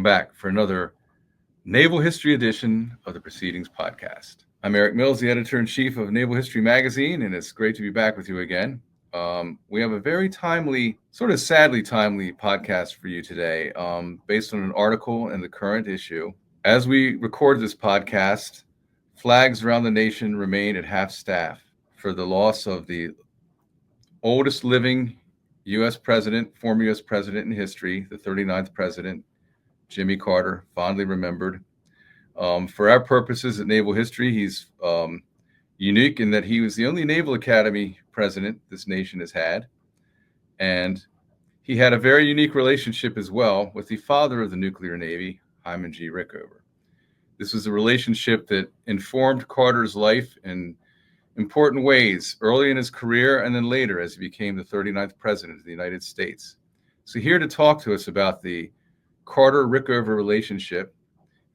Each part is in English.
welcome back for another Naval History edition of the Proceedings podcast. I'm Eric Mills, the editor-in-chief of Naval History magazine, and it's great to be back with you again. We have a very timely, sort of sadly timely podcast for you today, based on an article in the current issue. As we record this podcast, flags around the nation remain at half staff for the loss of the oldest living U.S. president, former U.S. president in history, the 39th president, Jimmy Carter, fondly remembered. For our purposes at Naval History, he's unique in that he was the only Naval Academy president this nation has had. And he had a very unique relationship as well with the father of the nuclear Navy, Hyman G. Rickover. This was a relationship that informed Carter's life in important ways early in his career and then later as he became the 39th president of the United States. So here to talk to us about the Carter-Rickover relationship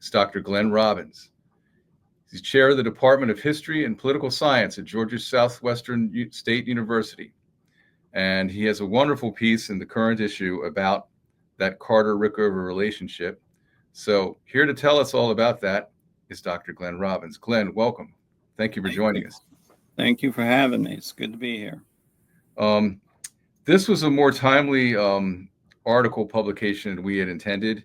is Dr. Glenn Robbins. He's chair of the Department of History and Political Science at Georgia Southwestern State University. And he has a wonderful piece in the current issue about that Carter-Rickover relationship. So here to tell us all about that is Dr. Glenn Robbins. Glenn, welcome. Thank you for joining us. Thank you for having me. It's good to be here. This was a more timely article publication than we had intended.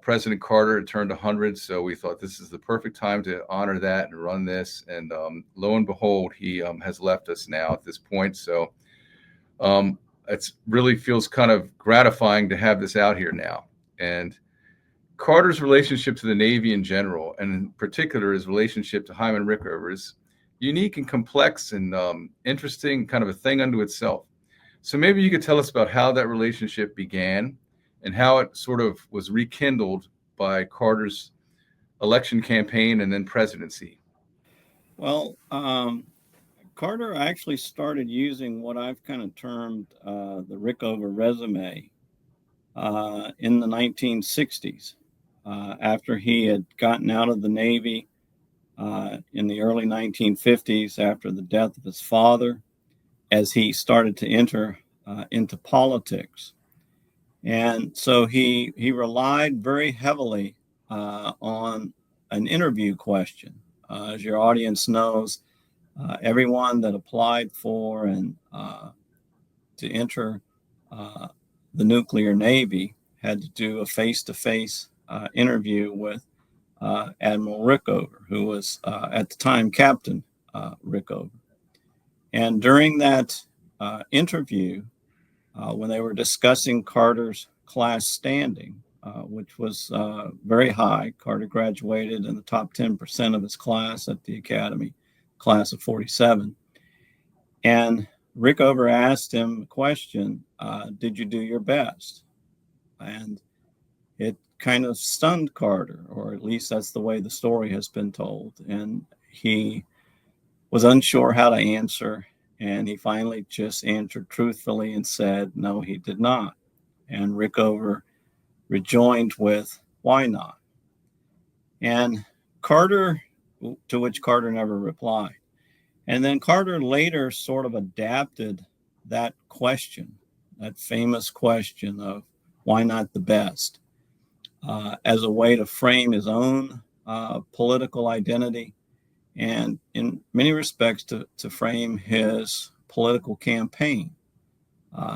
President Carter had turned 100, so we thought this is the perfect time to honor that and run this. And lo and behold, he has left us now at this point. So it really feels kind of gratifying to have this out here now. And Carter's relationship to the Navy in general, and in particular his relationship to Hyman Rickover, is unique and complex and interesting, kind of a thing unto itself. So maybe you could tell us about how that relationship began and how it sort of was rekindled by Carter's election campaign and then presidency. Well, Carter actually started using what I've kind of termed the Rickover resume in the 1960s. After he had gotten out of the Navy in the early 1950s after the death of his father, as he started to enter into politics. And so he relied very heavily on an interview question. As your audience knows, everyone that applied for and to enter the nuclear Navy had to do a face-to-face interview with Admiral Rickover, who was at the time Captain Rickover. And during that interview, when they were discussing Carter's class standing, which was very high, Carter graduated in the top 10% of his class at the Academy, class of 47. And Rickover asked him a question, did you do your best? And it kind of stunned Carter, or at least that's the way the story has been told. And he was unsure how to answer. And he finally just answered truthfully and said, no, he did not. And Rickover rejoined with, why not? And Carter, to which Carter never replied. And then Carter later sort of adapted that question, that famous question of why not the best, as a way to frame his own political identity, and in many respects to frame his political campaign.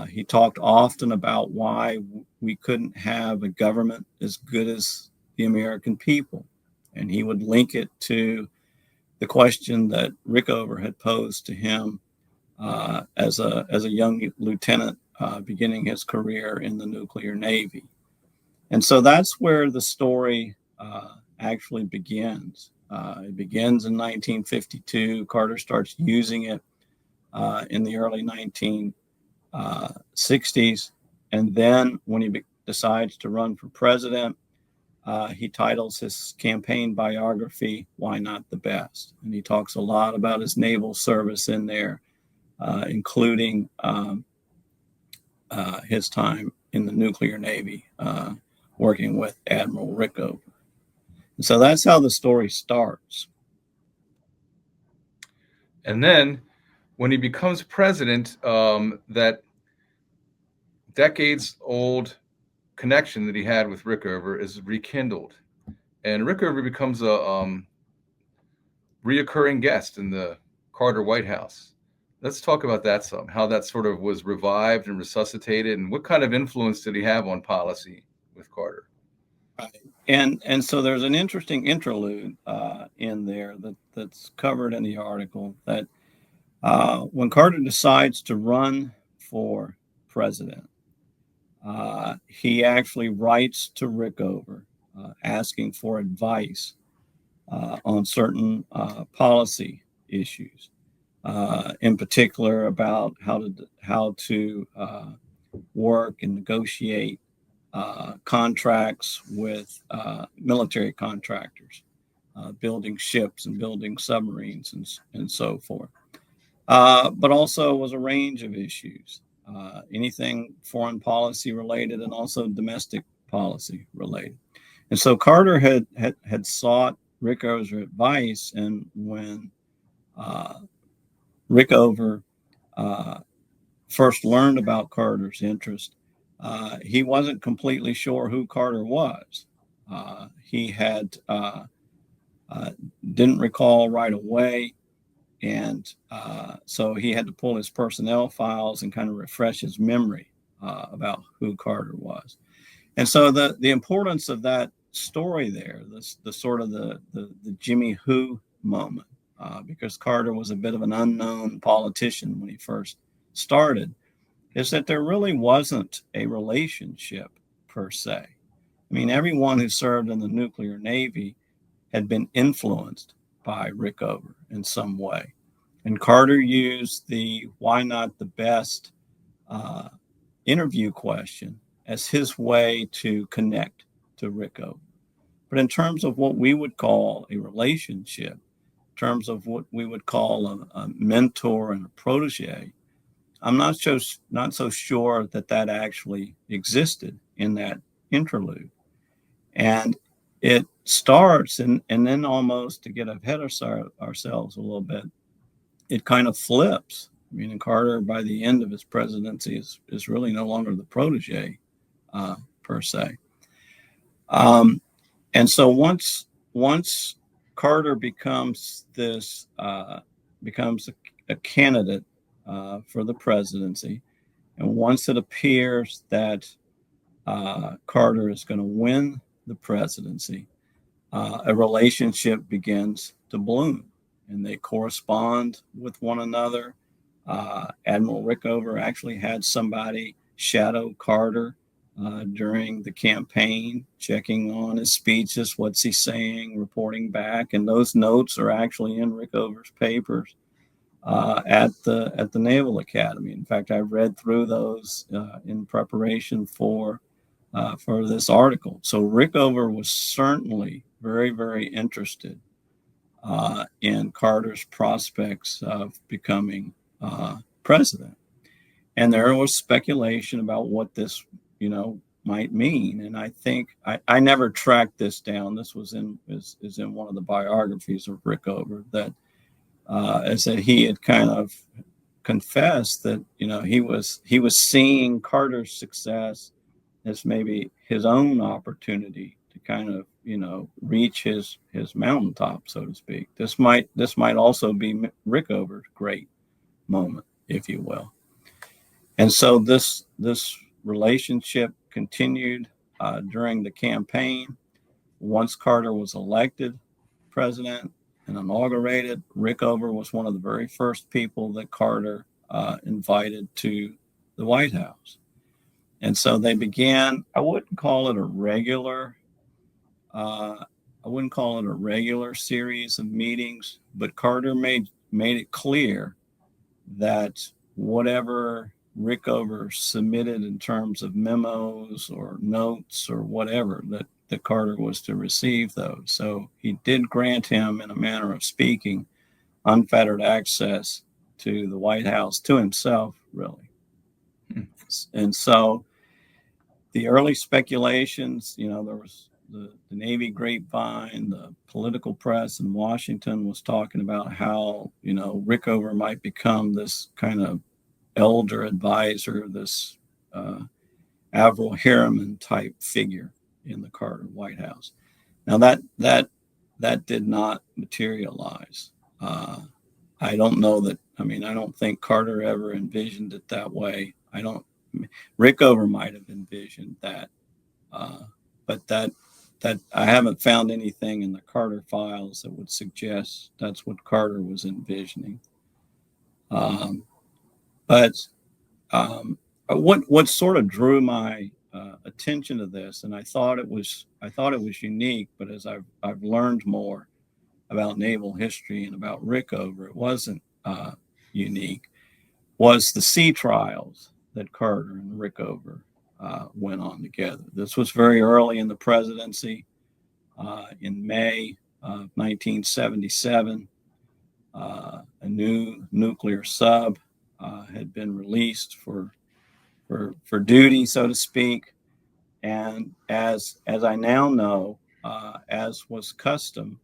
He talked often about why we couldn't have a government as good as the American people. And he would link it to the question that Rickover had posed to him as a young lieutenant beginning his career in the nuclear Navy. And so that's where the story actually begins. It begins in 1952. Carter starts using it in the early 1960s. And then when he decides to run for president, he titles his campaign biography, Why Not the Best? And he talks a lot about his naval service in there, including his time in the nuclear Navy, working with Admiral Rickover. And so that's how the story starts. And then when he becomes president, that decades-old connection that he had with Rickover is rekindled, and Rickover becomes a reoccurring guest in the Carter White House. Let's talk about that some, how that sort of was revived and resuscitated, and what kind of influence did he have on policy with Carter? Right. And so there's an interesting interlude in there that's covered in the article that when Carter decides to run for president, he actually writes to Rickover asking for advice on certain policy issues, in particular about how to work and negotiate contracts with military contractors, building ships and building submarines and so forth. But also was a range of issues, anything foreign policy related and also domestic policy related. And so Carter had sought Rickover's advice, and when Rickover first learned about Carter's interest, he wasn't completely sure who Carter was. He had didn't recall right away, and so he had to pull his personnel files and kind of refresh his memory about who Carter was. And so the importance of that story there, the sort of the Jimmy Who moment, because Carter was a bit of an unknown politician when he first started, is that there really wasn't a relationship per se. I mean, everyone who served in the nuclear Navy had been influenced by Rickover in some way. And Carter used the why not the best interview question as his way to connect to Rickover. But in terms of what we would call a relationship, in terms of what we would call a mentor and a protege, I'm not so sure that actually existed in that interlude. And it starts, and then almost to get ahead of ourselves a little bit, it kind of flips. I mean, Carter, by the end of his presidency, is really no longer the protege per se. And so once Carter becomes a candidate for the presidency, and once it appears that Carter is going to win the presidency, a relationship begins to bloom, and they correspond with one another. Admiral Rickover actually had somebody shadow Carter during the campaign, checking on his speeches, what's he saying, reporting back, and those notes are actually in Rickover's papers at the Naval Academy. In fact, I read through those in preparation for this article. So Rickover was certainly very, very interested in Carter's prospects of becoming president. And there was speculation about what this, might mean. And I think I never tracked this down. This was is in one of the biographies of Rickover that as that he had kind of confessed that he was seeing Carter's success as maybe his own opportunity to kind of reach his mountaintop, so to speak. This might also be Rickover's great moment, if you will. And so this relationship continued during the campaign. Once Carter was elected president and inaugurated, Rickover was one of the very first people that Carter invited to the White House. And so they began, I wouldn't call it a regular series of meetings, but Carter made it clear that whatever Rickover submitted in terms of memos or notes or whatever, that Carter was to receive those. So he did grant him, in a manner of speaking, unfettered access to the White House, to himself, really. And so the early speculations, there was the Navy grapevine, the political press in Washington was talking about how, Rickover might become this kind of elder advisor, this Avril Harriman type figure in the Carter White House. Now that did not materialize. I don't know that. I mean, I don't think Carter ever envisioned it that way. I don't. Rickover might have envisioned that, but that I haven't found anything in the Carter files that would suggest that's what Carter was envisioning. But what sort of drew my attention to this, and I thought it was unique, but as I've learned more about naval history and about Rickover, it wasn't unique, was the sea trials that Carter and Rickover went on together. This was very early in the presidency. In May of 1977, a new nuclear sub had been released for duty, so to speak. And as I now know, as was custom,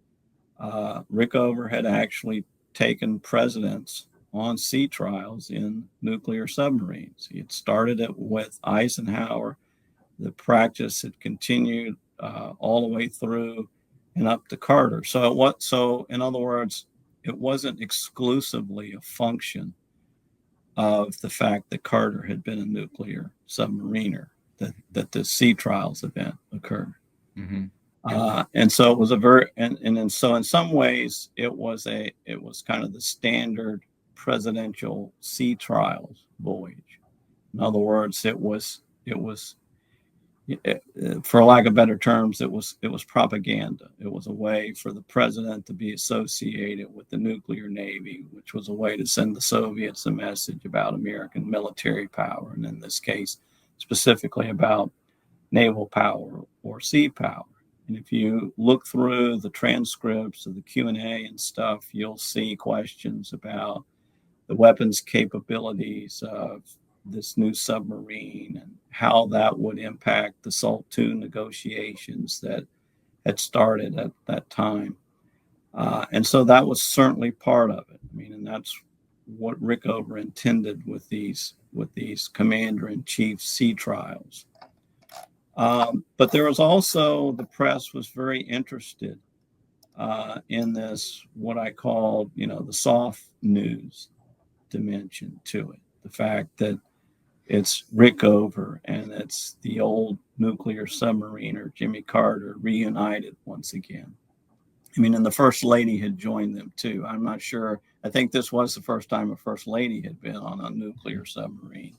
Rickover had actually taken precedence on sea trials in nuclear submarines. He had started it with Eisenhower. The practice had continued all the way through and up to Carter. So in other words, it wasn't exclusively a function of the fact that Carter had been a nuclear submariner that the sea trials event occurred. Mm-hmm. And so it was a very and so in some ways it was kind of the standard presidential sea trials voyage. In other words, it was for lack of better terms, it was propaganda. It was a way for the president to be associated with the nuclear navy, which was a way to send the Soviets a message about American military power, and in this case, specifically about naval power or sea power. And if you look through the transcripts of the Q&A and stuff, you'll see questions about the weapons capabilities of this new submarine and how that would impact the SALT II negotiations that had started at that time. And so that was certainly part of it. I mean, and that's what Rickover intended with these commander-in-chief sea trials. But there was also, the press was very interested in this, what I call, the soft news dimension to it. The fact that it's Rickover and it's the old nuclear submariner, Jimmy Carter, reunited once again. I mean, and the First Lady had joined them too. I'm not sure. I think this was the first time a First Lady had been on a nuclear submarine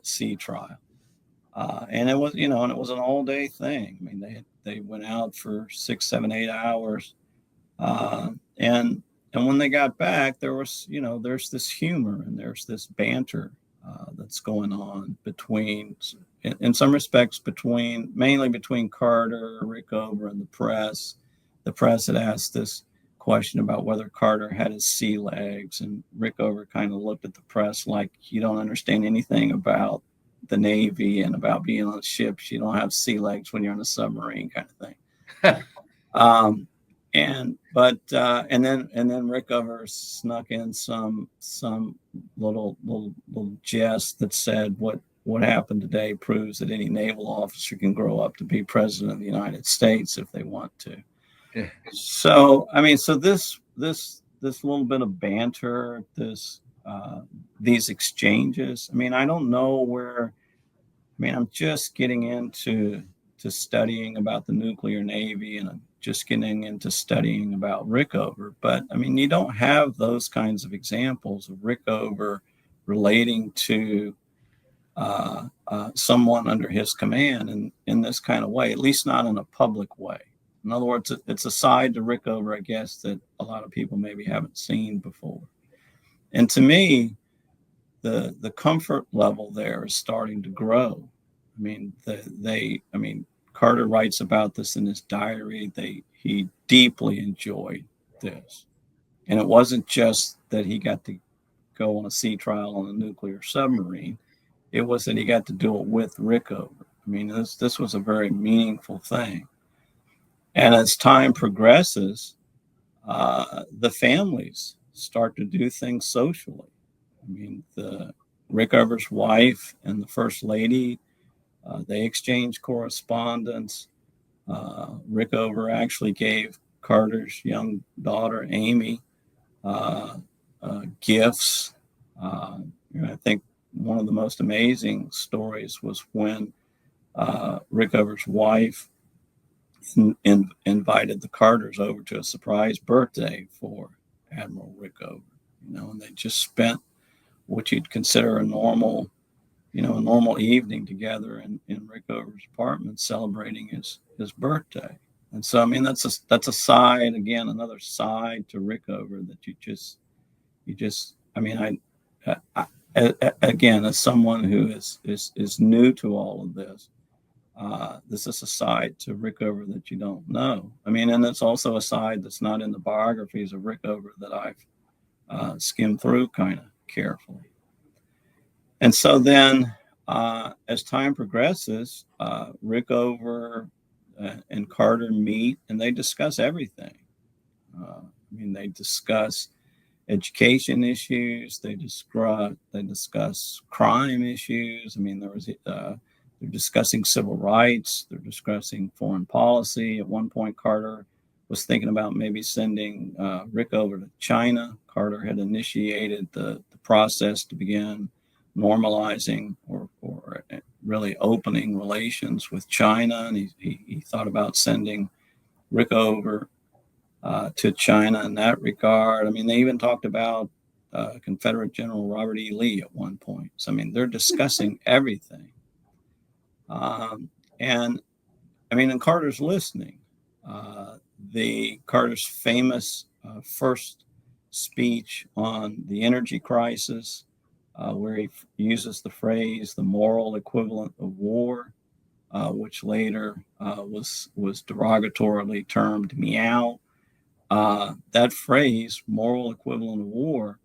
sea trial. And it was, and it was an all-day thing. I mean, they went out for 6, 7, 8 hours, and when they got back, there was, there's this humor and there's this banter that's going on between, in some respects, mainly between Carter, Rickover, and the press. The press had asked this question about whether Carter had his sea legs, and Rickover kind of looked at the press like, you don't understand anything about the Navy and about being on ships. You don't have sea legs when you're on a submarine, kind of thing. And then Rickover snuck in some little jest that said, what happened today proves that any naval officer can grow up to be president of the United States if they want to. Yeah. So I mean, so this little bit of banter, these exchanges. I mean, I don't know where. I mean, I'm just getting into studying about the nuclear navy, and I'm just getting into studying about Rickover. But I mean, you don't have those kinds of examples of Rickover relating to someone under his command in this kind of way, at least not in a public way. In other words, it's a side to Rickover, I guess, that a lot of people maybe haven't seen before. And to me, the comfort level there is starting to grow. I mean, Carter writes about this in his diary. He deeply enjoyed this. And it wasn't just that he got to go on a sea trial on a nuclear submarine. It was that he got to do it with Rickover. I mean, this was a very meaningful thing. And as time progresses, the families start to do things socially. I mean, the Rickover's wife and the First Lady They exchanged correspondence. Rickover actually gave Carter's young daughter, Amy, gifts. I think one of the most amazing stories was when Rickover's wife invited the Carters over to a surprise birthday for Admiral Rickover. And they just spent what you'd consider a normal evening together in Rickover's apartment celebrating his birthday. And so, I mean, that's a side, again, another side to Rickover that you just, I mean, again, as someone who is new to all of this, this is a side to Rickover that you don't know. I mean, and it's also a side that's not in the biographies of Rickover that I've skimmed through kind of carefully. And so then, as time progresses, Rickover and Carter meet and they discuss everything. They discuss education issues. They discuss crime issues. They're discussing civil rights. They're discussing foreign policy. At one point, Carter was thinking about maybe sending Rickover to China. Carter had initiated the process to begin normalizing or really opening relations with China, and he thought about sending Rickover to China in that regard. I mean, they even talked about Confederate General Robert E. Lee at one point. So, I mean, they're discussing everything. And Carter's listening. Carter's famous first speech on the energy crisis, where he uses the phrase "the moral equivalent of war," which later was derogatorily termed "meow." That phrase, "moral equivalent of war,"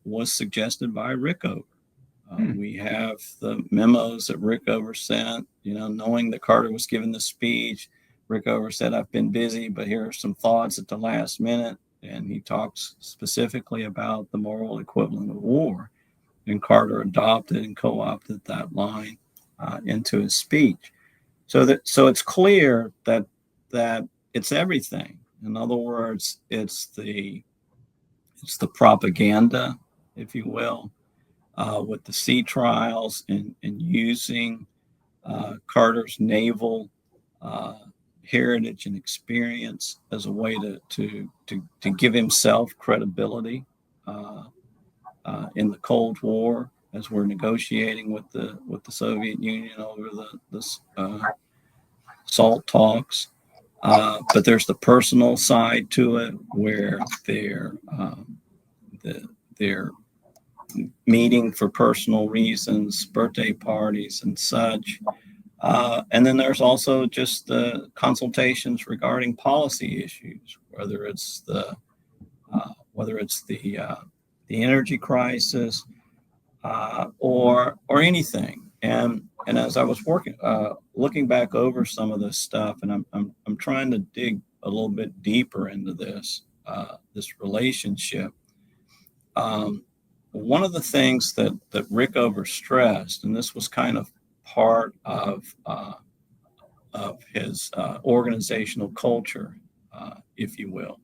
was suggested by Rickover. We have the memos that Rickover sent, knowing that Carter was giving the speech. Rickover said, "I've been busy, but here are some thoughts at the last minute." And he talks specifically about the moral equivalent of war. And Carter adopted and co-opted that line into his speech. So it's clear that it's everything. In other words, it's the propaganda, if you will, with the sea trials and using Carter's naval heritage and experience as a way to give himself credibility in the Cold War as we're negotiating with the Soviet Union over the SALT talks. But there's the personal side to it, where they're meeting for personal reasons, birthday parties and such. And then there's also just the consultations regarding policy issues, whether it's the energy crisis or anything. And as I was looking back over some of this stuff, and I'm trying to dig a little bit deeper into this relationship. One of the things that Rickover stressed, and this was kind of part of his organizational culture, if you will,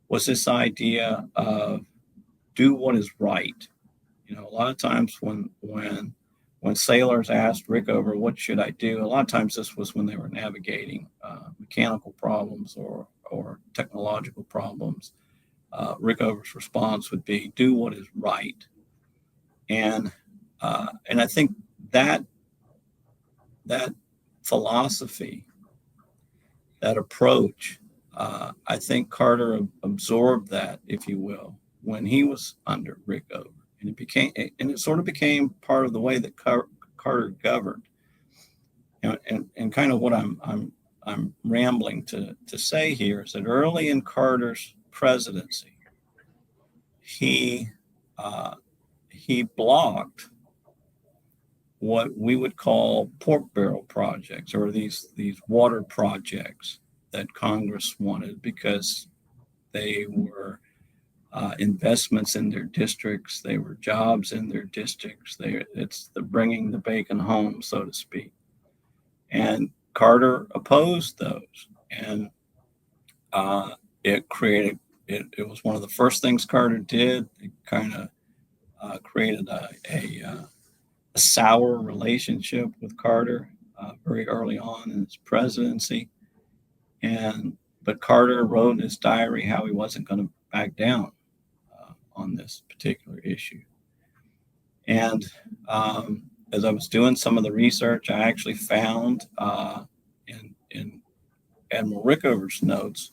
was this idea of do what is right. A lot of times when sailors asked Rickover, "What should I do?" A lot of times this was when they were navigating mechanical problems or technological problems. Rickover's response would be, "Do what is right." And I think that philosophy, that approach, I think Carter absorbed that, if you will, when he was under Rickover, and it sort of became part of the way that Carter governed. And kind of what I'm rambling to say here is that early in Carter's presidency, he blocked what we would call pork barrel projects, or these water projects that Congress wanted, because they were investments in their districts. They were jobs in their districts. It's the bringing the bacon home, so to speak. And Carter opposed those, and it created. It was one of the first things Carter did. It kind of created a sour relationship with Carter very early on in his presidency. But Carter wrote in his diary how he wasn't going to back down on this particular issue. And as I was doing some of the research, I actually found in Admiral Rickover's notes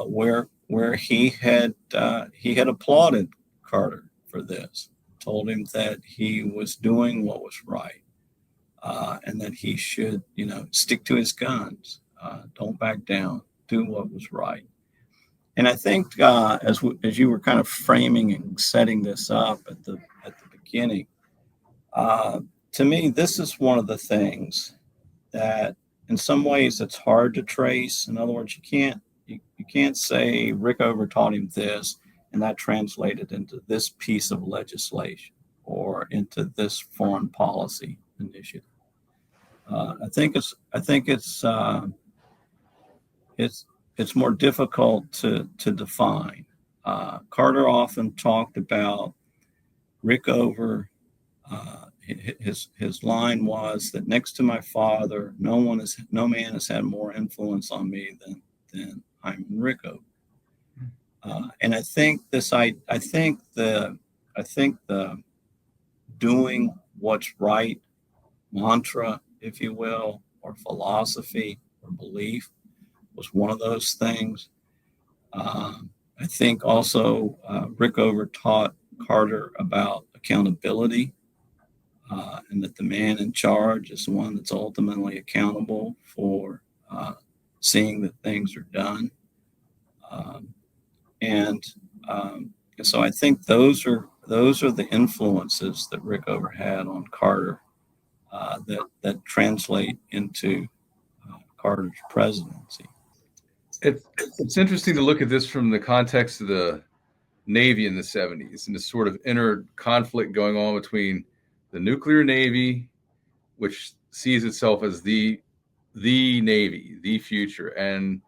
where he had applauded Carter for this, told him that he was doing what was right, and that he should, stick to his guns, don't back down, do what was right. And I think as you were kind of framing and setting this up at the beginning, to me, this is one of the things that, in some ways, it's hard to trace. In other words, you can't say Rickover taught him this, and that translated into this piece of legislation or into this foreign policy initiative. I think it's more difficult to define. Carter often talked about Rickover. His line was that next to my father, no man has had more influence on me than Hyman Rickover. And I think the doing what's right mantra, if you will, or philosophy or belief was one of those things. I think also Rickover taught Carter about accountability, and that the man in charge is the one that's ultimately accountable for seeing that things are done. And so I think those are the influences that Rickover had on Carter that translate into Carter's presidency. It's interesting to look at this from the context of the Navy in the 70s and this sort of inner conflict going on between the nuclear Navy, which sees itself as the Navy, the future, and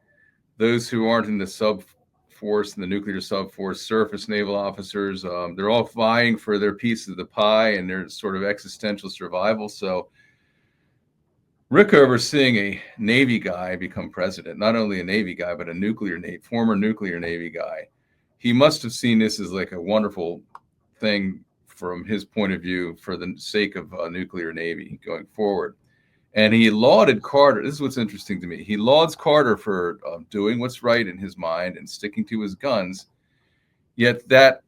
those who aren't in the subforce, in the nuclear subforce, surface naval officers. They're all vying for their piece of the pie and their sort of existential survival. So Rickover seeing a Navy guy become president, not only a Navy guy, but a former nuclear Navy guy, he must have seen this as like a wonderful thing from his point of view for the sake of a nuclear Navy going forward. And he lauded Carter. This is what's interesting to me. He lauds Carter for doing what's right in his mind and sticking to his guns. Yet that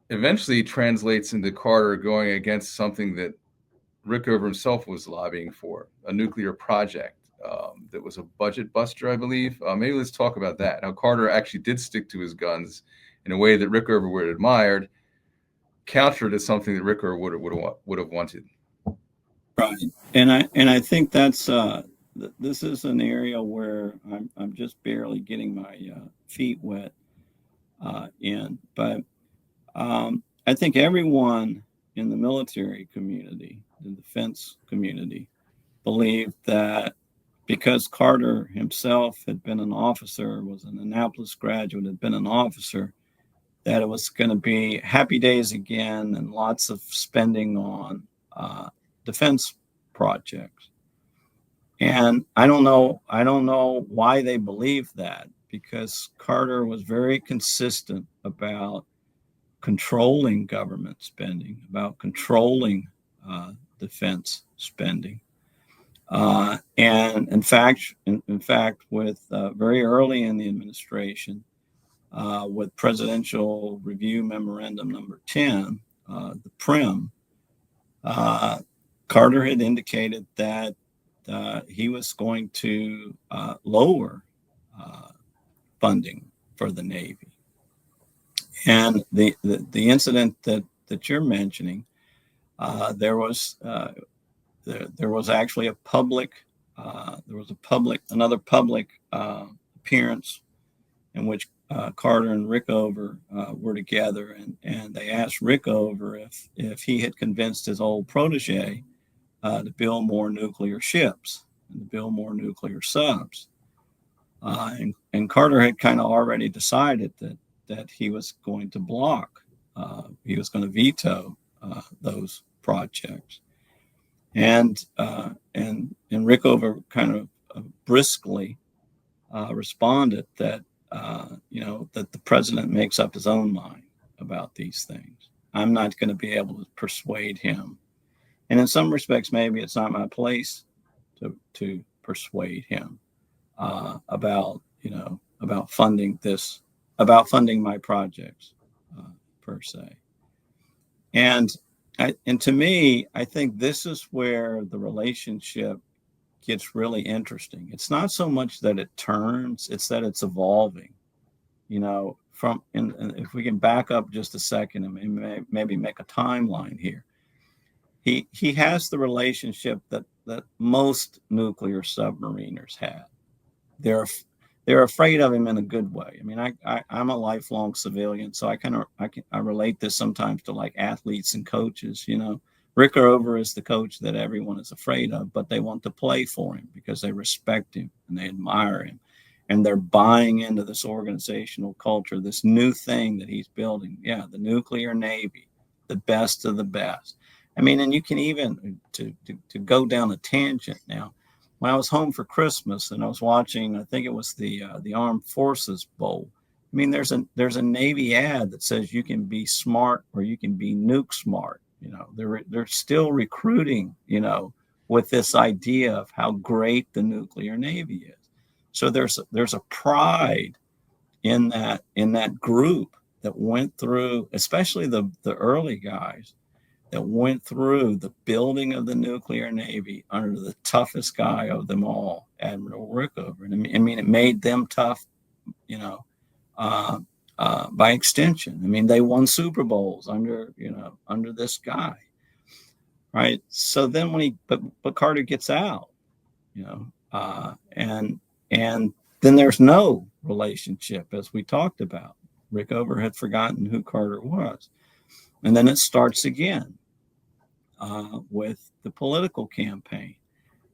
eventually translates into Carter going against something that Rickover himself was lobbying for, a nuclear project that was a budget buster, I believe. Maybe let's talk about that. How Carter actually did stick to his guns in a way that Rickover would have admired, counter to something that Rickover would have wanted. Right, and I think that's this is an area where I'm just barely getting my feet wet in, but I think everyone in the military community, the defense community, believed that because Carter himself had been an officer, was an Annapolis graduate, had been an officer, that it was going to be happy days again and lots of spending on defense projects. And I don't know why they believed that, because Carter was very consistent about controlling government spending, about controlling defense spending. And in fact, with very early in the administration, with Presidential Review Memorandum Number 10, the PRIM, Carter had indicated that he was going to lower funding for the Navy. And the incident that you're mentioning, there was actually another public appearance in which Carter and Rickover were together, and they asked Rickover if he had convinced his old protege to build more nuclear ships and to build more nuclear subs. And Carter had kind of already decided that he was going to block, he was going to veto those projects. And Rickover kind of briskly responded that that the president makes up his own mind about these things. I'm not going to be able to persuade him, and in some respects, maybe it's not my place to persuade him about funding this, about funding my projects per se. And to me, I think this is where the relationship gets really interesting. It's not so much that it turns, it's that it's evolving. And if we can back up just a second and maybe make a timeline here. He has the relationship that most nuclear submariners have. They're afraid of him in a good way. I mean, I'm a lifelong civilian, so I relate this sometimes to like athletes and coaches. Rickover is the coach that everyone is afraid of, but they want to play for him because they respect him and they admire him, and they're buying into this organizational culture, this new thing that he's building. Yeah, the nuclear Navy, the best of the best. I mean, and you can even to go down a tangent now. When I was home for Christmas and I was watching, I think it was the Armed Forces Bowl. I mean, there's a Navy ad that says you can be smart or you can be nuke smart. They're still recruiting, with this idea of how great the nuclear Navy is. So there's a pride in that group that went through, especially the early guys that went through the building of the nuclear Navy under the toughest guy of them all, Admiral Rickover. And I mean, it made them tough, by extension. I mean, they won Super Bowls under this guy, right? So then but Carter gets out, and then there's no relationship, as we talked about. Rickover had forgotten who Carter was. And then it starts again with the political campaign.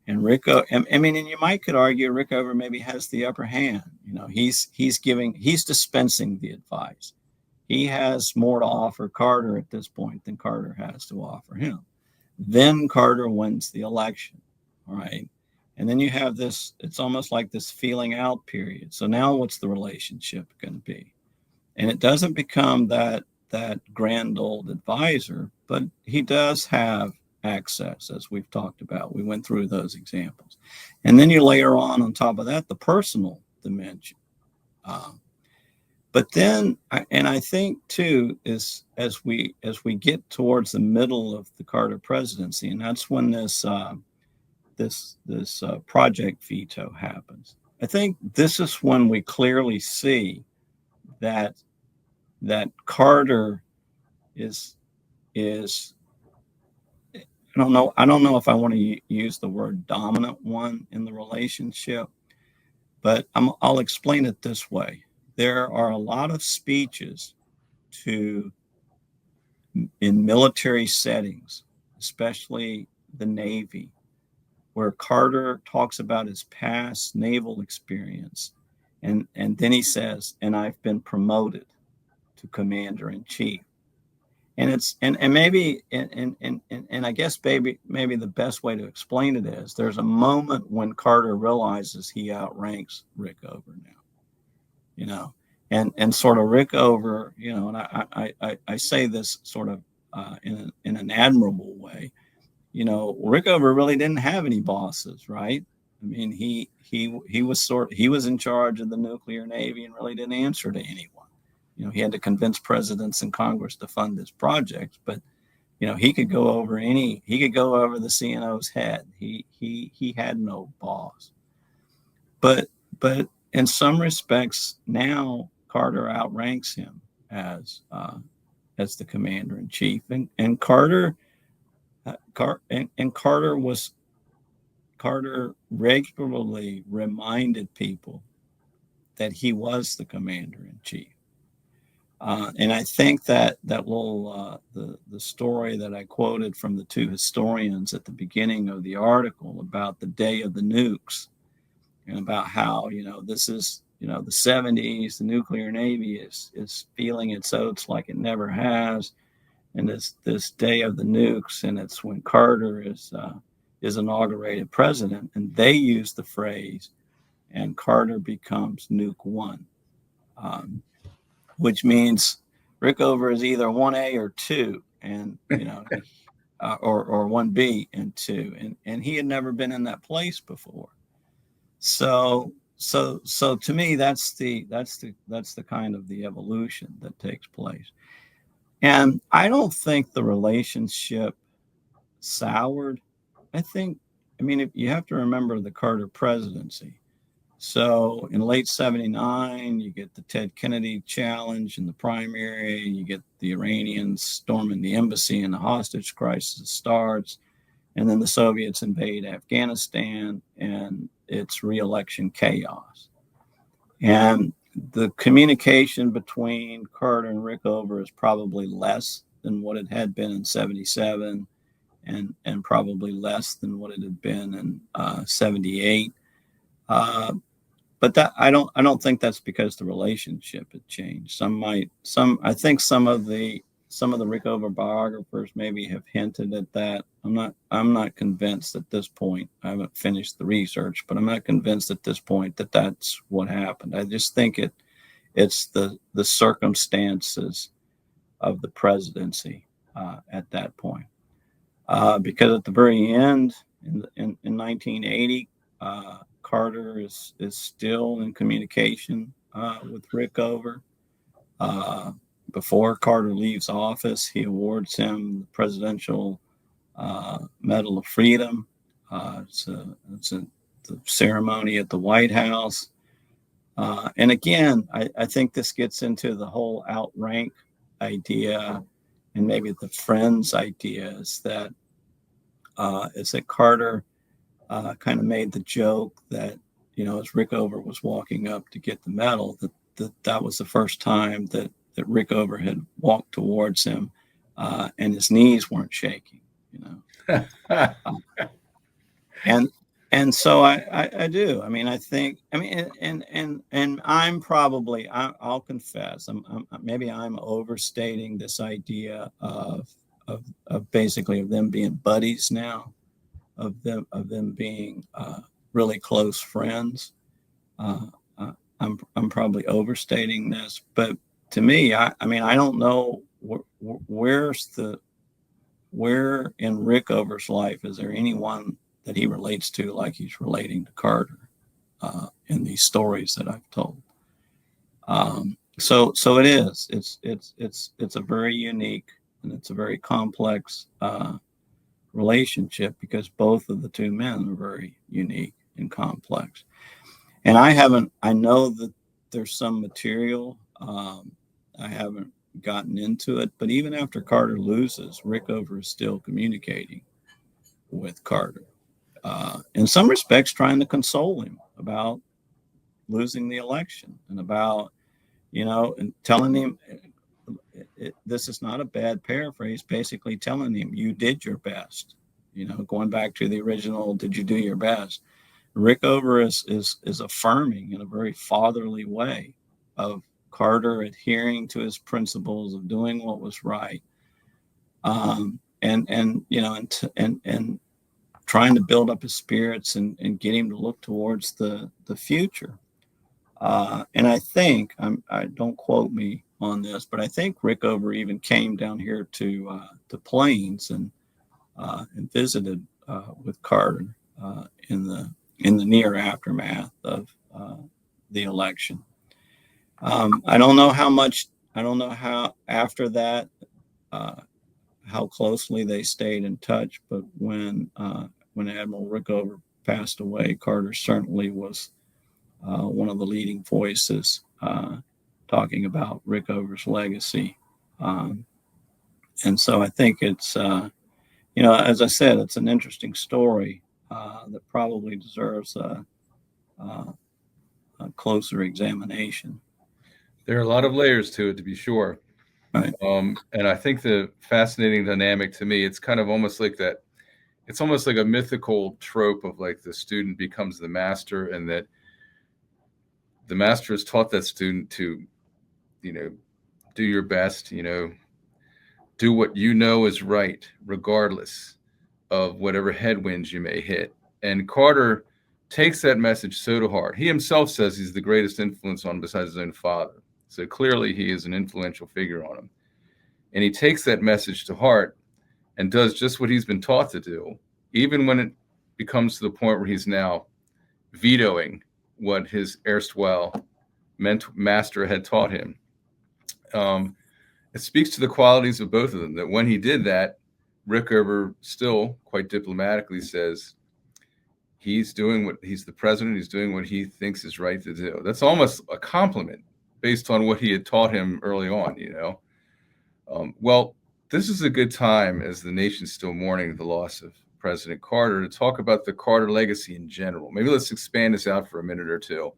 And and you might could argue Rickover maybe has the upper hand. He's dispensing the advice. He has more to offer Carter at this point than Carter has to offer him. Then Carter wins the election, all right? And then you have this, it's almost like this feeling out period. So now what's the relationship going to be? And it doesn't become that grand old advisor, but he does have access, as we've talked about. We went through those examples. And then you layer on top of that the personal dimension. But then, and I think too, is as we get towards the middle of the Carter presidency, and that's when this project veto happens. I think this is when we clearly see that Carter is I don't know if I want to use the word dominant one in the relationship, but I'll explain it this way. There are a lot of speeches in military settings, especially the Navy, where Carter talks about his past naval experience, and then he says, "And I've been promoted to commander in chief." And it's and maybe and I guess maybe the best way to explain it is there's a moment when Carter realizes he outranks Rickover now, and sort of Rickover, and I say this sort of in an admirable way. Rickover really didn't have any bosses, right? I mean, he was in charge of the nuclear Navy and really didn't answer to anyone. He had to convince presidents and Congress to fund his projects, but he could go over the CNO's head. He had no boss. But in some respects, now Carter outranks him as the commander in chief, and Carter regularly reminded people that he was the commander in chief. And I think that little the story that I quoted from the two historians at the beginning of the article about the day of the nukes, and about how this is the 70s, the nuclear navy is feeling its oats like it never has, and this day of the nukes, and it's when Carter is inaugurated president, and they use the phrase, and Carter becomes nuke one. Which means Rickover is either 1A or 2, and or 1B and 2, and he had never been in that place before. So to me, that's the kind of the evolution that takes place. And I don't think the relationship soured. I mean, if you have to remember the Carter presidency. So in late 79, you get the Ted Kennedy challenge in the primary, you get the Iranians storming the embassy, and the hostage crisis starts. And then the Soviets invade Afghanistan, and it's re-election chaos. And the communication between Carter and Rickover is probably less than what it had been in 77, and probably less than what it had been in 78. But that I don't think that's because the relationship had changed. I think some of the Rickover biographers maybe have hinted at that. I'm not convinced at this point. I haven't finished the research, but I'm not convinced at this point that that's what happened. I just think it's the circumstances of the presidency at that point, because at the very end in 1980. Carter is still in communication with Rickover. Before Carter leaves office, he awards him the Presidential Medal of Freedom. It's the ceremony at the White House. And again, I think this gets into the whole outrank idea, and maybe the friends idea, is that Carter kind of made the joke that, as Rickover was walking up to get the medal, that was the first time that Rickover had walked towards him, and his knees weren't shaking, and so I do. I mean, and I'll confess, maybe I'm overstating this idea of basically of them being buddies now, of them being really close friends. I'm probably overstating this, but to me, I don't know where in Rickover's life is there anyone that he relates to like he's relating to Carter in these stories that I've told. So it is. It's a very unique, and it's a very complex relationship, because both of the two men are very unique and complex. And I know that there's some material. I haven't gotten into it, but even after Carter loses, Rickover is still communicating with Carter. In some respects, trying to console him about losing the election, and about, and telling him, this is not a bad paraphrase, basically telling him, you did your best, going back to the original, did you do your best? Rickover is affirming in a very fatherly way of Carter adhering to his principles of doing what was right, and trying to build up his spirits, and get him to look towards the future. And I think, I don't quote me on this, but I think Rickover even came down here to Plains and visited with Carter in the near aftermath of the election. I don't know how after that, how closely they stayed in touch, but when Admiral Rickover passed away, Carter certainly was one of the leading voices talking about Rickover's legacy. And so I think it's, as I said, it's an interesting story that probably deserves closer examination. There are a lot of layers to it, to be sure. Right. And I think the fascinating dynamic to me, it's kind of almost like that. It's almost like a mythical trope of like the student becomes the master, and that the master has taught that student to, you know, do your best, do what you know is right, regardless of whatever headwinds you may hit. And Carter takes that message so to heart. He himself says he's the greatest influence on him besides his own father. So clearly he is an influential figure on him. And he takes that message to heart and does just what he's been taught to do, even when it becomes to the point where he's now vetoing what his erstwhile master had taught him. Um, it speaks to the qualities of both of them, that when he did that, Rickover still quite diplomatically says he's the president, he's doing what he thinks is right to do. That's almost a compliment based on what he had taught him early on. Well, this is a good time, as the nation's still mourning the loss of President Carter, to talk about the Carter legacy in general. Maybe let's expand this out for a minute or two.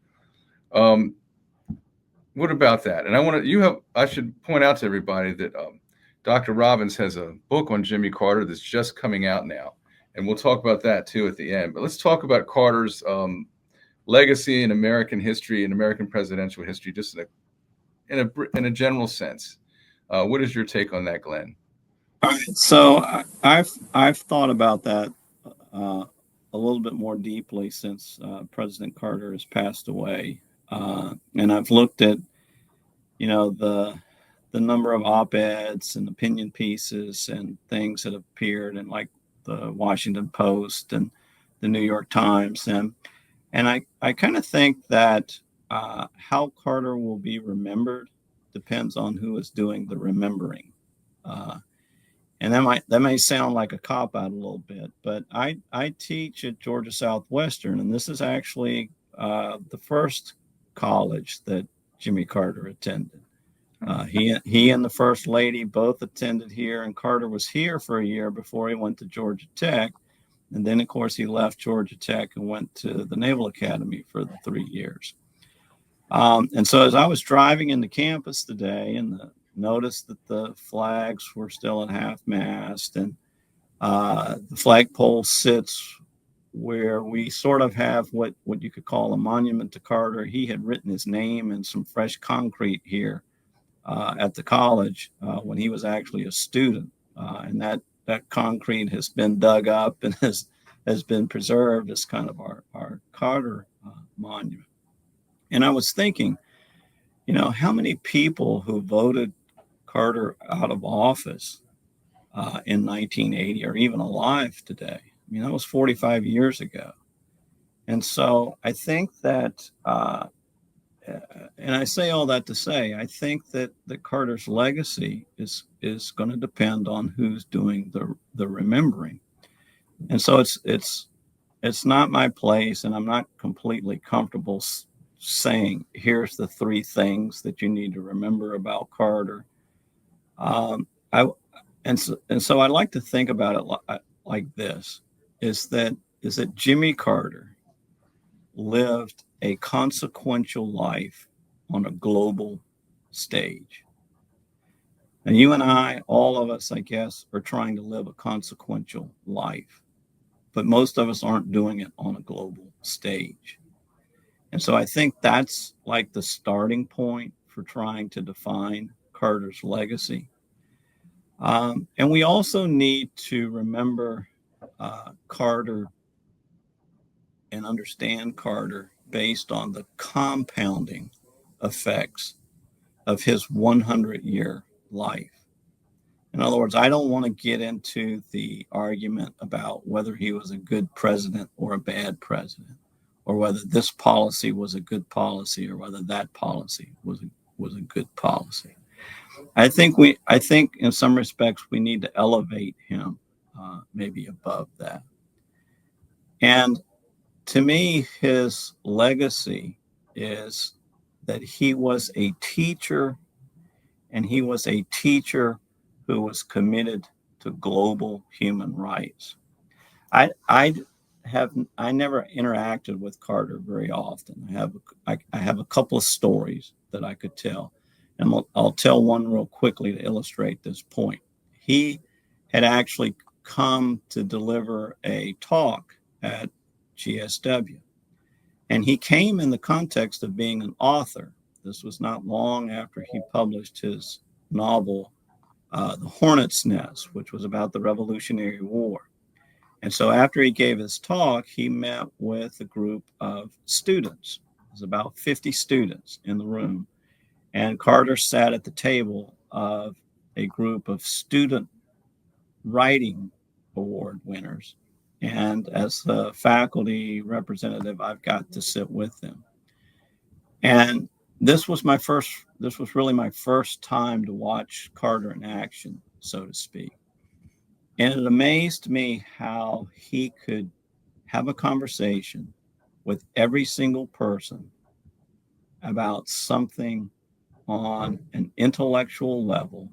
What about that? And I should point out to everybody that Dr. Robbins has a book on Jimmy Carter that's just coming out now. And we'll talk about that too at the end. But let's talk about Carter's legacy in American history and American presidential history, just in a general sense. What is your take on that, Glenn? All right. So I've thought about that a little bit more deeply since President Carter has passed away, and I've looked at the number of op-eds and opinion pieces and things that have appeared in like the Washington Post and the New York Times, and I kind of think that how Carter will be remembered depends on who is doing the remembering. And that may sound like a cop out a little bit, but I teach at Georgia Southwestern, and this is actually the first college that Jimmy Carter attended. He and the First Lady both attended here, and Carter was here for a year before he went to Georgia Tech. And then, of course, he left Georgia Tech and went to the Naval Academy for the 3 years. And so as I was driving into campus today and noticed that the flags were still at half mast, and the flagpole sits where we sort of have what you could call a monument to Carter. He had written his name in some fresh concrete here at the college when he was actually a student. And that concrete has been dug up and has been preserved as kind of our Carter monument. And I was thinking, how many people who voted Carter out of office in 1980 are even alive today? I mean, that was 45 years ago. And so I think that, and I say all that to say, I think that Carter's legacy is going to depend on who's doing the remembering. And so it's not my place, and I'm not completely comfortable saying, here's the 3 things that you need to remember about Carter. So I like to think about it like this: is that Jimmy Carter lived a consequential life on a global stage. And you and I, all of us, I guess, are trying to live a consequential life, but most of us aren't doing it on a global stage. And so I think that's like the starting point for trying to define Carter's legacy. And we also need to remember Carter and understand Carter based on the compounding effects of his 100-year life. In other words, I don't want to get into the argument about whether he was a good president or a bad president, or whether this policy was a good policy or whether that policy was a good policy. I think in some respects we need to elevate him maybe above that. And to me, his legacy is that he was a teacher, and he was a teacher who was committed to global human rights. I I never interacted with Carter very often. I have a couple of stories that I could tell, and I'll tell one real quickly to illustrate this point. He had actually come to deliver a talk at GSW, and he came in the context of being an author. This was not long after he published his novel, The Hornet's Nest, which was about the Revolutionary War. And so after he gave his talk, he met with a group of students. There's about 50 students in the room. And Carter sat at the table of a group of student writing award winners. And as the faculty representative, I've got to sit with them. And this was really my first time to watch Carter in action, so to speak. And it amazed me how he could have a conversation with every single person about something on an intellectual level.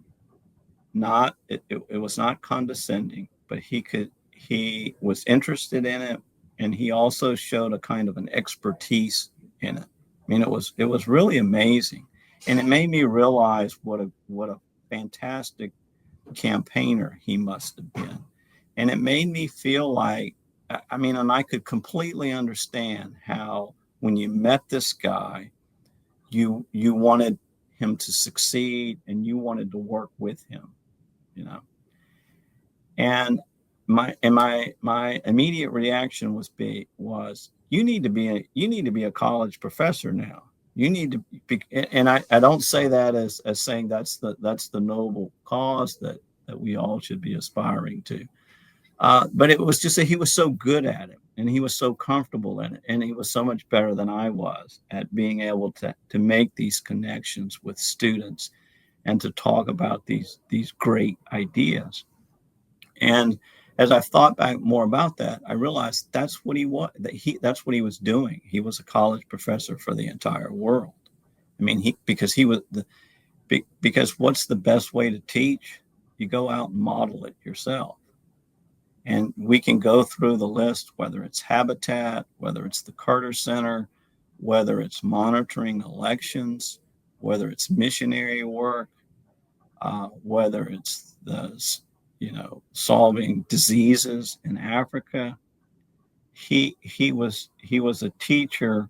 It was not condescending, but he was interested in it, and he also showed a kind of an expertise in it. I mean, it was really amazing, and it made me realize what a fantastic campaigner he must have been. And it made me feel like, I mean, and I could completely understand how when you met this guy, you wanted him to succeed and you wanted to work with him, you know. And my immediate reaction was you need to be a college professor now. You need to be, and I don't say that as saying that's the noble cause that we all should be aspiring to. But it was just that he was so good at it, and he was so comfortable in it, and he was so much better than I was at being able to make these connections with students and to talk about these great ideas. And as I thought back more about that, I realized that's what that's what he was doing. He was a college professor for the entire world. I mean, because what's the best way to teach? You go out and model it yourself. And we can go through the list, whether it's Habitat, whether it's the Carter Center, whether it's monitoring elections, whether it's missionary work, whether it's solving diseases in Africa. He was a teacher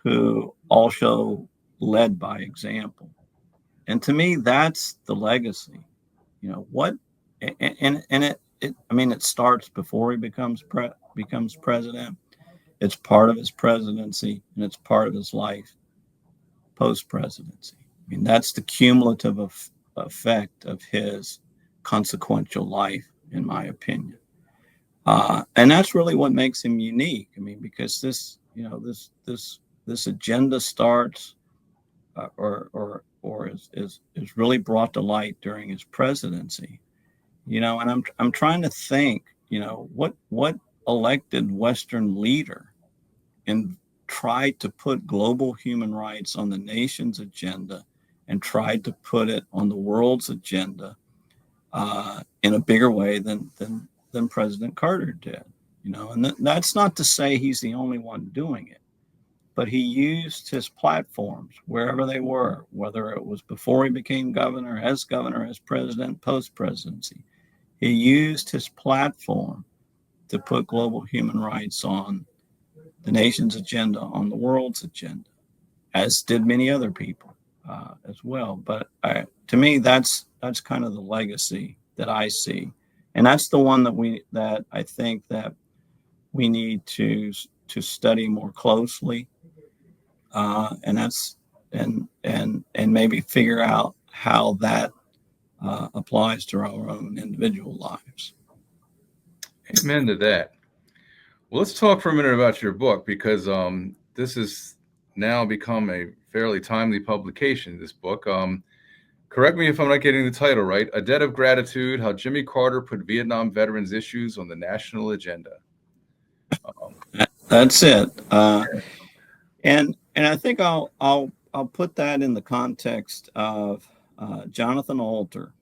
who also led by example. And to me, that's the legacy. You know what? And it starts before he becomes president. It's part of his presidency, and it's part of his life post presidency. I mean, that's the cumulative effect of his consequential life, in my opinion. And that's really what makes him unique. I mean, because this agenda starts or is really brought to light during his presidency. And I'm trying to think, what elected Western leader and tried to put global human rights on the nation's agenda and tried to put it on the world's agenda in a bigger way than President Carter did. And that's not to say he's the only one doing it, but he used his platforms wherever they were, whether it was before he became governor, as president, post presidency. He used his platform to put global human rights on the nation's agenda, on the world's agenda, as did many other people as well. But to me, that's kind of the legacy that I see, and that's the one that I think that we need to study more closely, and maybe figure out how that applies to our own individual lives. Amen to that. Well, let's talk for a minute about your book, because this has now become a fairly timely publication, this book. Correct me if I'm not getting the title right. A Debt of Gratitude, How Jimmy Carter Put Vietnam Veterans Issues on the National Agenda. That's it. And I think I'll put that in the context of Jonathan Alter,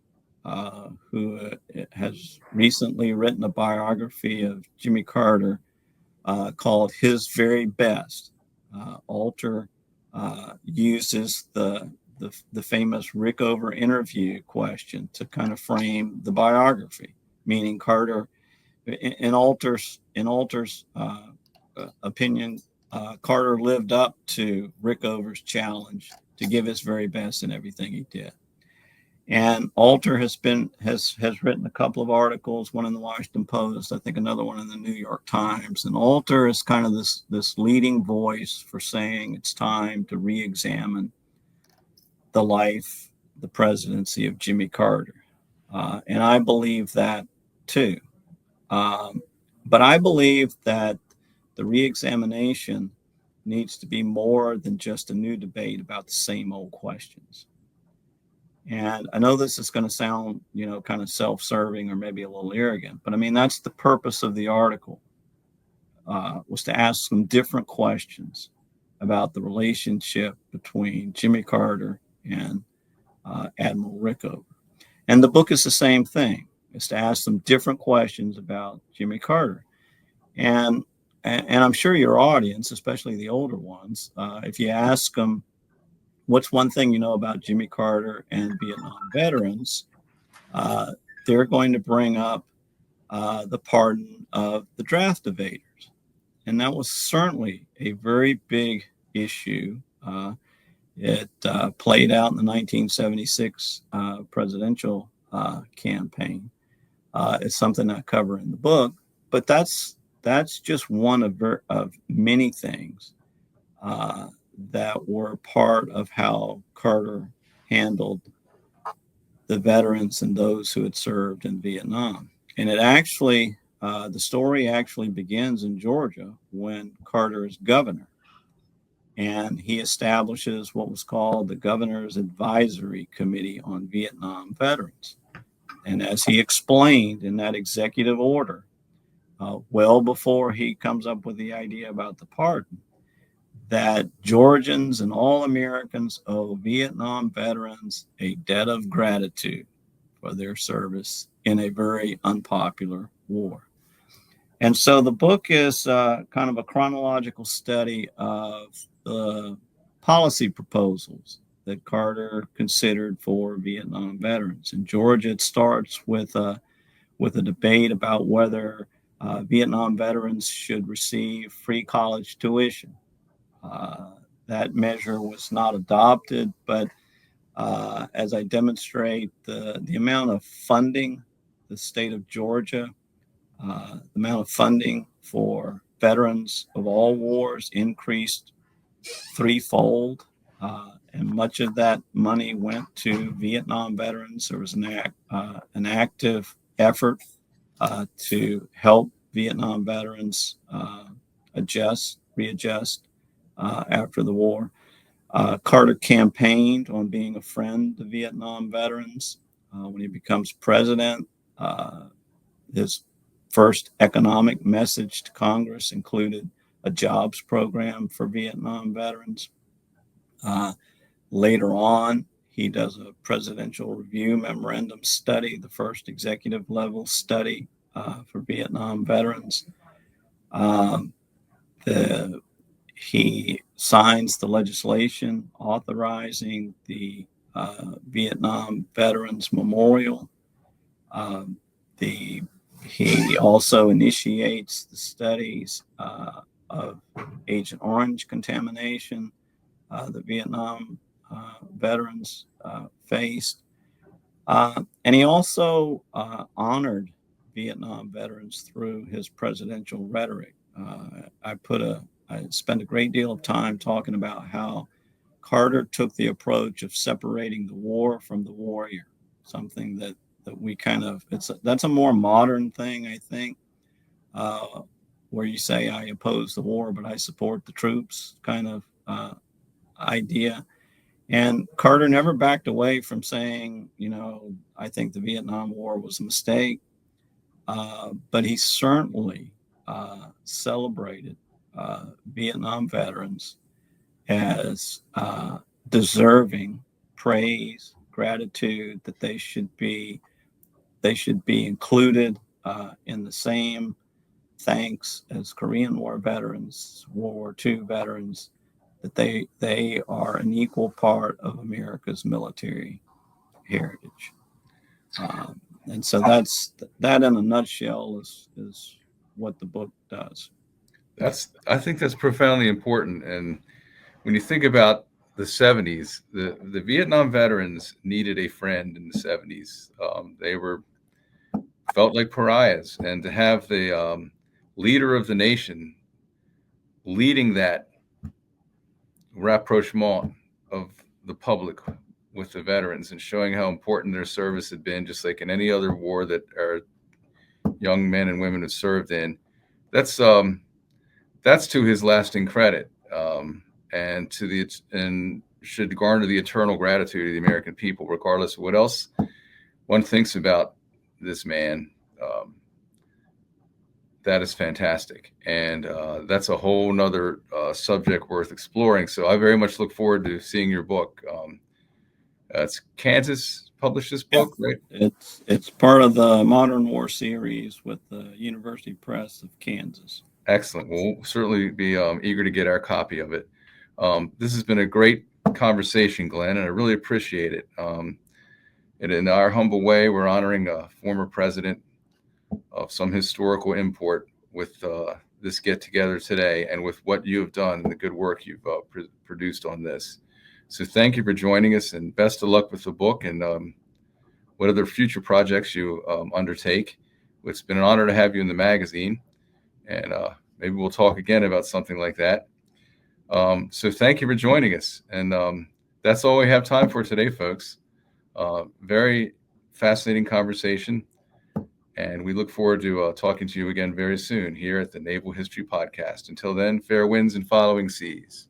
who has recently written a biography of Jimmy Carter, called His Very Best. Alter uses the famous Rickover interview question to kind of frame the biography, meaning Carter, in Alter's opinion, Carter lived up to Rickover's challenge to give his very best in everything he did. And Alter has written a couple of articles, one in the Washington Post, I think another one in the New York Times. And Alter is kind of this leading voice for saying it's time to re-examine the life, the presidency of Jimmy Carter. And I believe that too. But I believe that the re-examination needs to be more than just a new debate about the same old questions. And I know this is going to sound, kind of self-serving or maybe a little arrogant, but I mean, that's the purpose of the article, was to ask some different questions about the relationship between Jimmy Carter and Admiral Rickover. And the book is the same thing. It's to ask some different questions about Jimmy Carter. And I'm sure your audience, especially the older ones, if you ask them, what's one thing you know about Jimmy Carter and Vietnam veterans, they're going to bring up the pardon of the draft evaders. And that was certainly a very big issue. It played out in the 1976 presidential campaign. It's something I cover in the book, but that's just one of many things that were part of how Carter handled the veterans and those who had served in Vietnam. And the story actually begins in Georgia when Carter is governor. And he establishes what was called the Governor's Advisory Committee on Vietnam Veterans. And as he explained in that executive order, well before he comes up with the idea about the pardon, that Georgians and all Americans owe Vietnam veterans a debt of gratitude for their service in a very unpopular war. And so the book is kind of a chronological study of the policy proposals that Carter considered for Vietnam veterans. In Georgia, it starts with a debate about whether Vietnam veterans should receive free college tuition. That measure was not adopted, but as I demonstrate, the amount of funding, the state of Georgia, the amount of funding for veterans of all wars increased threefold, and much of that money went to Vietnam veterans. There was an active effort to help Vietnam veterans readjust after the war. Carter campaigned on being a friend to Vietnam veterans. When he becomes president, his first economic message to Congress included a jobs program for Vietnam veterans. Later on, he does a presidential review memorandum study, the first executive level study for Vietnam veterans. He signs the legislation authorizing the Vietnam Veterans Memorial. He also initiates the studies of Agent Orange contamination the Vietnam veterans faced. And he also honored Vietnam veterans through his presidential rhetoric. I spent a great deal of time talking about how Carter took the approach of separating the war from the warrior, something that we that's a more modern thing, I think, where you say, I oppose the war, but I support the troops kind of idea. And Carter never backed away from saying, I think the Vietnam War was a mistake, but he certainly celebrated Vietnam veterans as deserving praise, gratitude, that they should be included in the same thanks as Korean War veterans, World War II veterans, that they are an equal part of America's military heritage. And so that in a nutshell is what the book does. I think that's profoundly important. And when you think about the 70s, the Vietnam veterans needed a friend in the 70s. They felt like pariahs, and to have the leader of the nation leading that rapprochement of the public with the veterans and showing how important their service had been, just like in any other war that our young men and women have served in. That's to his lasting credit, and should garner the eternal gratitude of the American people, regardless of what else one thinks about this man. That is fantastic, and that's a whole nother subject worth exploring. So I very much look forward to seeing your book. It's Kansas published this book, right? It's part of the Modern War series with the University Press of Kansas. Excellent. We'll certainly be eager to get our copy of it. This has been a great conversation, Glenn, and I really appreciate it. And in our humble way, we're honoring a former president of some historical import with this get together today, and with what you have done and the good work you've produced on this. So thank you for joining us, and best of luck with the book and what other future projects you undertake. It's been an honor to have you in the magazine, and maybe we'll talk again about something like that. So thank you for joining us. And that's all we have time for today, folks. Very fascinating conversation. And we look forward to talking to you again very soon here at the Naval History Podcast. Until then, fair winds and following seas.